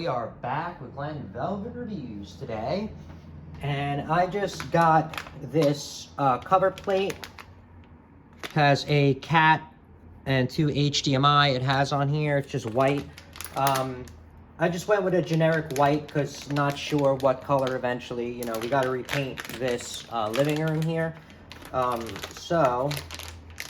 We are back with Glenn Velvet Reviews today, and I just got this cover plate. Has a cat and 2 HDMI it has on here. It's just white. I just went with a generic white because not sure what color eventually. You know, we got to repaint this living room here. So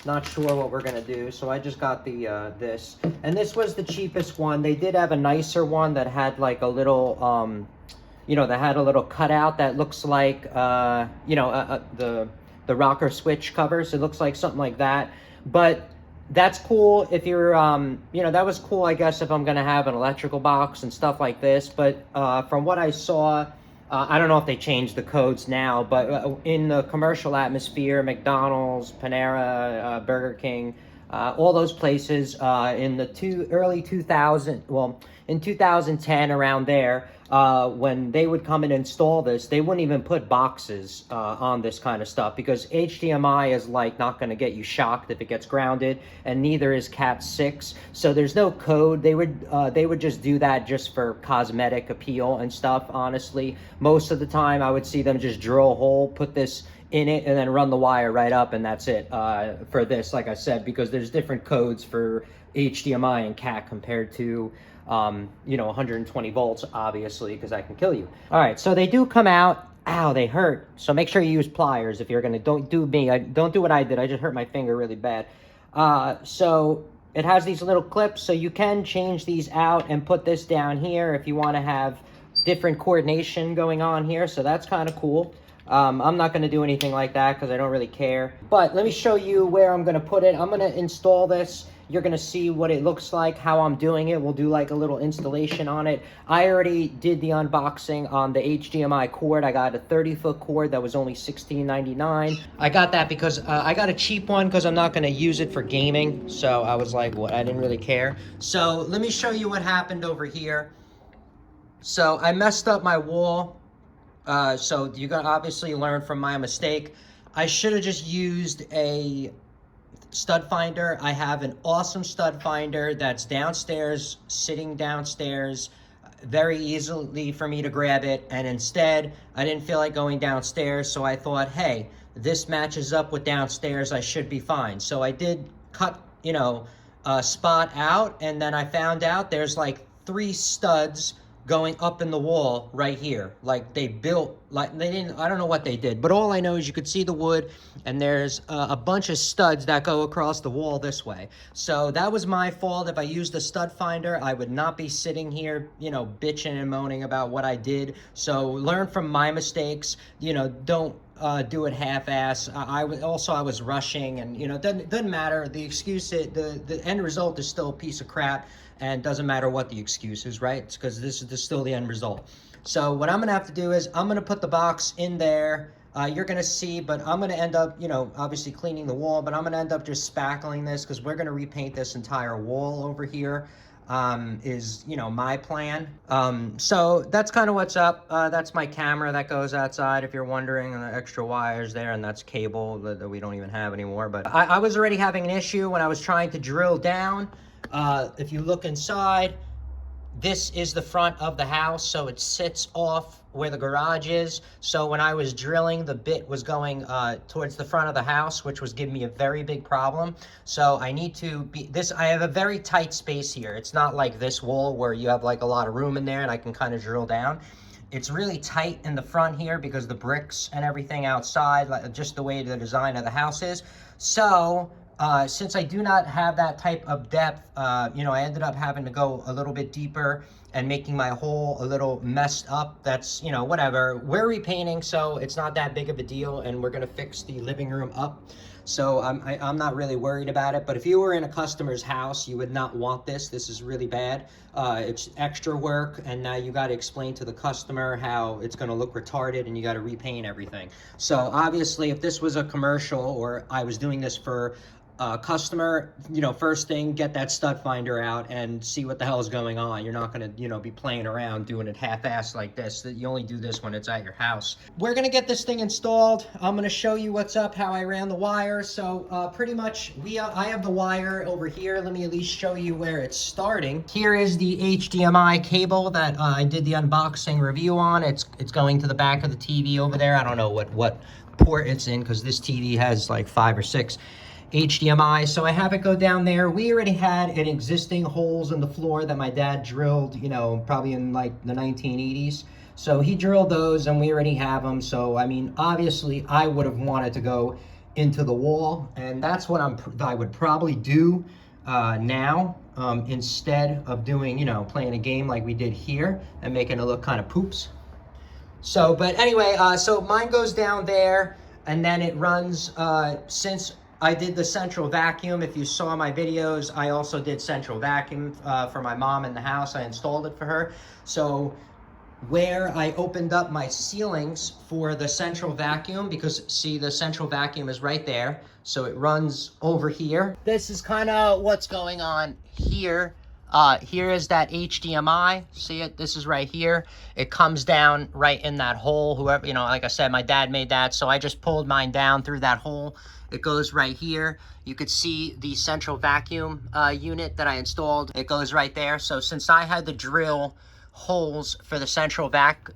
not sure what we're gonna do. So I just got the this, and this was the cheapest one. They did have a nicer one that had like a little you know, that had a little cutout that looks like you know, the rocker switch covers. It looks like something like that, but that's cool if you're you know, that was cool, I guess, if I'm gonna have an electrical box and stuff like this. But from what I saw, I don't know if they changed the codes now, but in the commercial atmosphere, McDonald's, Panera, Burger King, all those places in the early 2000, well, in 2010, around there, when they would come and install this, they wouldn't even put boxes on this kind of stuff, because HDMI is like not going to get you shocked if it gets grounded, and neither is Cat6. So there's no code. They would just do that just for cosmetic appeal and stuff. Honestly, most of the time I would see them just drill a hole, put this in it, and then run the wire right up, and that's it for this. Like I said, because there's different codes for HDMI and Cat compared to you know, 120 volts, obviously, because that can kill you. All right, so they do come out. Ow, they hurt. So make sure you use pliers if you're gonna. Don't do me. Don't do what I did. I just hurt my finger really bad. So it has these little clips, so you can change these out and put this down here if you want to have different coordination going on here. So that's kind of cool. I'm not going to do anything like that because I don't really care. But let me show you where I'm going to put it. I'm going to install this. You're going to see what it looks like, how I'm doing it. We'll do like a little installation on it. I already did the unboxing on the HDMI cord. I got a 30-foot cord that was only $16.99. I got that because I got a cheap one because I'm not going to use it for gaming. So I was like, what? I didn't really care. So let me show you what happened over here. So I messed up my wall. So you're gonna obviously learn from my mistake. I should have just used a stud finder. I have an awesome stud finder that's downstairs, sitting downstairs, very easily for me to grab it. And instead, I didn't feel like going downstairs, so I thought, hey, this matches up with downstairs, I should be fine. So I did cut, you know, a spot out, and then I found out there's like 3 studs going up in the wall right here. Like they built, like they didn't, I don't know what they did, but all I know is you could see the wood, and there's a bunch of studs that go across the wall this way. So that was my fault. If I used a stud finder, I would not be sitting here, you know, bitching and moaning about what I did. So learn from my mistakes, you know, don't do it half-ass. I was rushing, and you know, doesn't matter. The excuse, the end result is still a piece of crap, and doesn't matter what the excuse is, right? It's because this is still the end result. So what I'm gonna have to do is I'm gonna put the box in there. You're gonna see, but I'm gonna end up, you know, obviously cleaning the wall, but I'm gonna end up just spackling this because we're gonna repaint this entire wall over here. Is, you know, my plan. So that's kind of what's up. That's my camera that goes outside, if you're wondering, and the extra wires there, and that's cable that we don't even have anymore. But I was already having an issue when I was trying to drill down. If you look inside, this is the front of the house, so it sits off where the garage is. So when I was drilling, the bit was going towards the front of the house, which was giving me a very big problem. So I need to be I have a very tight space here. It's not like this wall where you have like a lot of room in there and I can kind of drill down. It's really tight in the front here because the bricks and everything outside, like just the way the design of the house is. So since I do not have that type of depth, you know, I ended up having to go a little bit deeper and making my hole a little messed up. That's, you know, whatever. We're repainting, so it's not that big of a deal, and we're gonna fix the living room up. So I'm not really worried about it. But if you were in a customer's house, you would not want this. This is really bad. It's extra work, and now you got to explain to the customer how it's going to look retarded, and you got to repaint everything. So obviously, if this was a commercial, or I was doing this for customer, first thing, get that stud finder out and see what the hell is going on. You're not going to, be playing around doing it half-assed like this. You only do this when it's at your house. We're going to get this thing installed. I'm going to show you what's up, how I ran the wire. So pretty much, I have the wire over here. Let me at least show you where it's starting. Here is the HDMI cable that I did the unboxing review on. It's going to the back of the TV over there. I don't know what port it's in, because this TV has like 5 or 6 HDMI. So I have it go down there. We already had an existing holes in the floor that my dad drilled, probably in like the 1980s. So he drilled those and we already have them. So, I mean, obviously I would have wanted to go into the wall, and that's what I would probably do now, instead of doing, playing a game like we did here and making it look kind of poops. So, but anyway, so mine goes down there, and then it runs, since I did the central vacuum. If you saw my videos, I also did central vacuum for my mom in the house. I installed it for her. So where I opened up my ceilings for the central vacuum, because see, the central vacuum is right there. So it runs over here. This is kind of what's going on here. Here is that HDMI. See it? This is right here. It comes down right in that hole. Whoever, like I said, my dad made that. So I just pulled mine down through that hole. It goes right here. You could see the central vacuum unit that I installed. It goes right there. So since I had to drill holes for the central vac,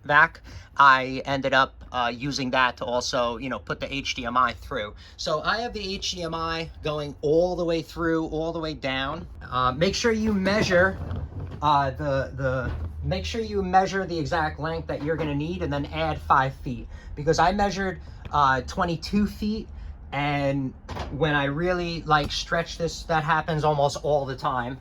I ended up using that to also, put the HDMI through. So I have the HDMI going all the way through, all the way down. Make sure you measure make sure you measure the exact length that you're gonna need, and then add 5 feet, because I measured 22 feet. And when I really stretch this, that happens almost all the time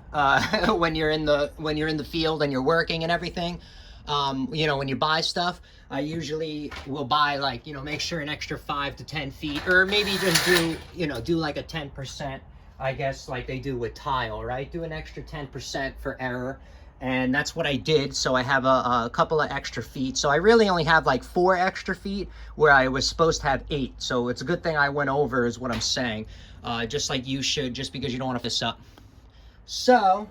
when you're in the field and you're working and everything. When you buy stuff, I usually will buy make sure an extra 5 to 10 feet, or maybe just do like a 10%, I guess, like they do with tile, right? Do an extra 10% for error. And that's what I did. So I have a couple of extra feet. So I really only have like 4 extra feet where I was supposed to have 8. So it's a good thing I went over, is what I'm saying. Just like you should, just because you don't want to mess up. So,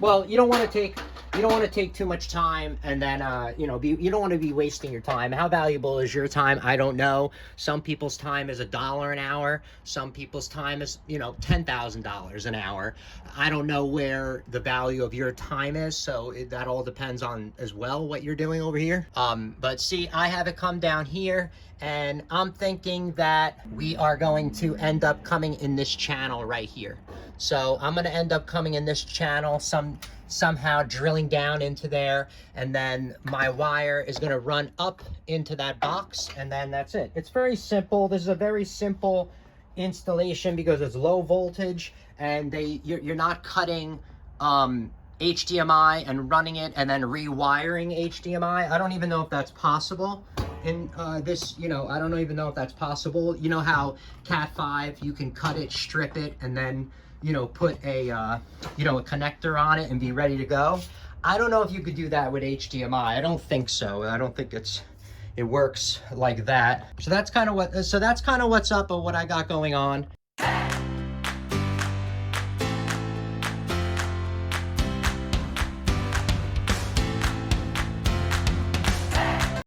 well, you don't want to take too much time, and then you don't want to be wasting your time. How valuable is your time? I don't know. Some people's time is $1 an hour. Some people's time is $10,000 an hour. I don't know where the value of your time is, so that all depends on as well what you're doing over here. But see, I have it come down here, and I'm thinking that we are going to end up coming in this channel right here. So I'm going to end up coming in this channel, somehow drilling down into there, and then my wire is going to run up into that box, and then that's it. It's very simple. This is a very simple installation because it's low voltage, and you're not cutting HDMI and running it and then rewiring HDMI. I don't even know if that's possible in this, I don't even know if that's possible. You know how Cat5, you can cut it, strip it, and then put a a connector on it and be ready to go. I don't know if you could do that with HDMI. I don't think so. I don't think it works like that. So that's kind of what's up of what I got going on.